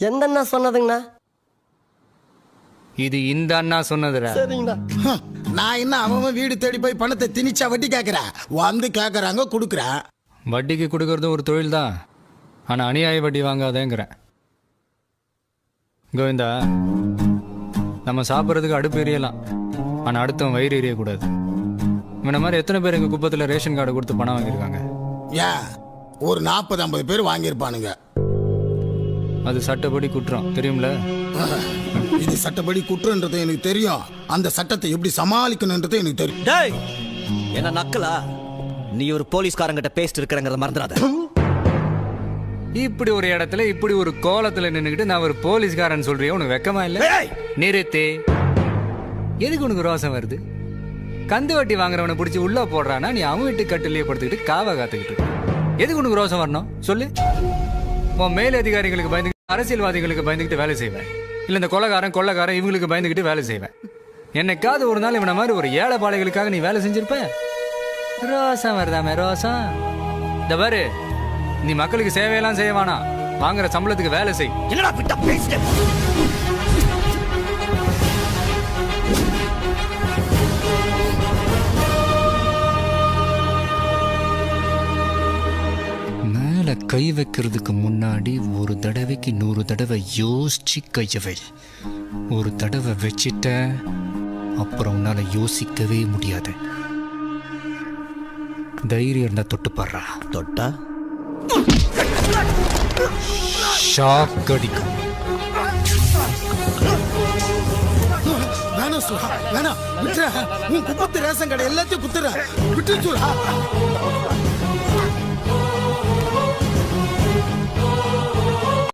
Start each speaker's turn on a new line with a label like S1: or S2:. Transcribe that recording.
S1: எந்த அண்ணா சொன்னதுங்கண்ணா?
S2: இது இந்த அண்ணா சொன்னதுடா.
S1: சரிங்கண்ணா.
S3: நான் என்ன அவன் வீடு தேடி போய் பணத்தை திணிச்சா வட்டி கேட்கறேன், வந்து கேட்கறாங்க கொடுக்குறேன்.
S2: வட்டிக்கு கொடுக்கறதும் ஒரு தொழில் தான், ஆனால் அநியாய வட்டி வாங்காதேங்கிறேன். கோவிந்தா, நம்ம சாப்பிட்றதுக்கு அடுப்பு எரியலாம், ஆனால் அடுத்தவன் வயிறு எரியக்கூடாது. இவனை மாதிரி எத்தனை பேர் எங்கள் குப்பத்தில் ரேஷன் கார்டு கொடுத்து பணம் வாங்கியிருக்காங்க?
S3: ஏன் ஒரு 40-50 பேர் வாங்கியிருப்பானுங்க.
S2: அது சட்டப்படி குற்றம், தெரியும்ல?
S3: இது சட்டப்படி குற்றன்றது எனக்கு தெரியும். அந்த சட்டத்தை எப்படி சமாளிக்கணுன்றது எனக்கு தெரியும்.
S4: டேய், என்ன நக்கலா? நீ ஒரு போலீஸ்காரங்கிட்ட பேசிட்டு இருக்கிறங்கிறத மறந்துடாத.
S2: இப்படி ஒரு இடத்துல இப்படி ஒரு கோலத்துல நின்னுக்கிட்டு நான் ஒரு போலீஸ்காரன் சொல்றியா? உனக்கு வெக்கமா இல்ல? நிறுத்தே. எதுக்கு உனக்கு ரோசம் வருது? கந்து வட்டி வாங்குறவனை பிடிச்சி உள்ள போடுறானா, நீ அவன் வீட்டு கட்டிலேயே படுத்துக்கிட்டு காவ காத்துக்கிட்டு இருக்க. எதுக்கு உனக்கு ரோசம் வரணும் சொல்லு? உன் மேல் அதிகாரிகளுக்கு பயந்து, அரசியல்வாதிகளுக்கு பயந்துக்கிட்டு வேலை செய்வேன், இல்ல இந்த கொள்ளக்காரன் இவங்களுக்கு பயந்துக்கிட்டு வேலை செய்வேன். என்னைக்காவது ஒரு நாள் இவனை மாதிரி ஒரு ஏழை பாளைகளுக்காக நீ வேலை செஞ்சிருப்ப? ரோசம் வருதாமே ரோசம். இந்த பாரு, நீ மக்களுக்கு சேவையெல்லாம் செய்ய வேணாம், வாங்குற சம்பளத்துக்கு வேலை செய்.
S4: என்னடா விட்டா பேசிட்டே?
S2: மேல கை வைக்கிறதுக்கு முன்னாடி ஒரு தடவைக்கு 100 தடவை யோசிச்சு கைய வை. ஒரு தடவை வச்சிட்ட அப்புறம் உன்னால யோசிக்கவே முடியாது. தைரியம் இருந்தா தொட்டு பாடுறா.
S4: தொட்டா
S2: ஷாக் அடிக்கும்.
S3: வேணாம் சுரா, வேணாம், விட்டுற. உன் குப்பத்து ரேஷன் கடை எல்லாத்தையும் குத்துற, விட்டு சுரா.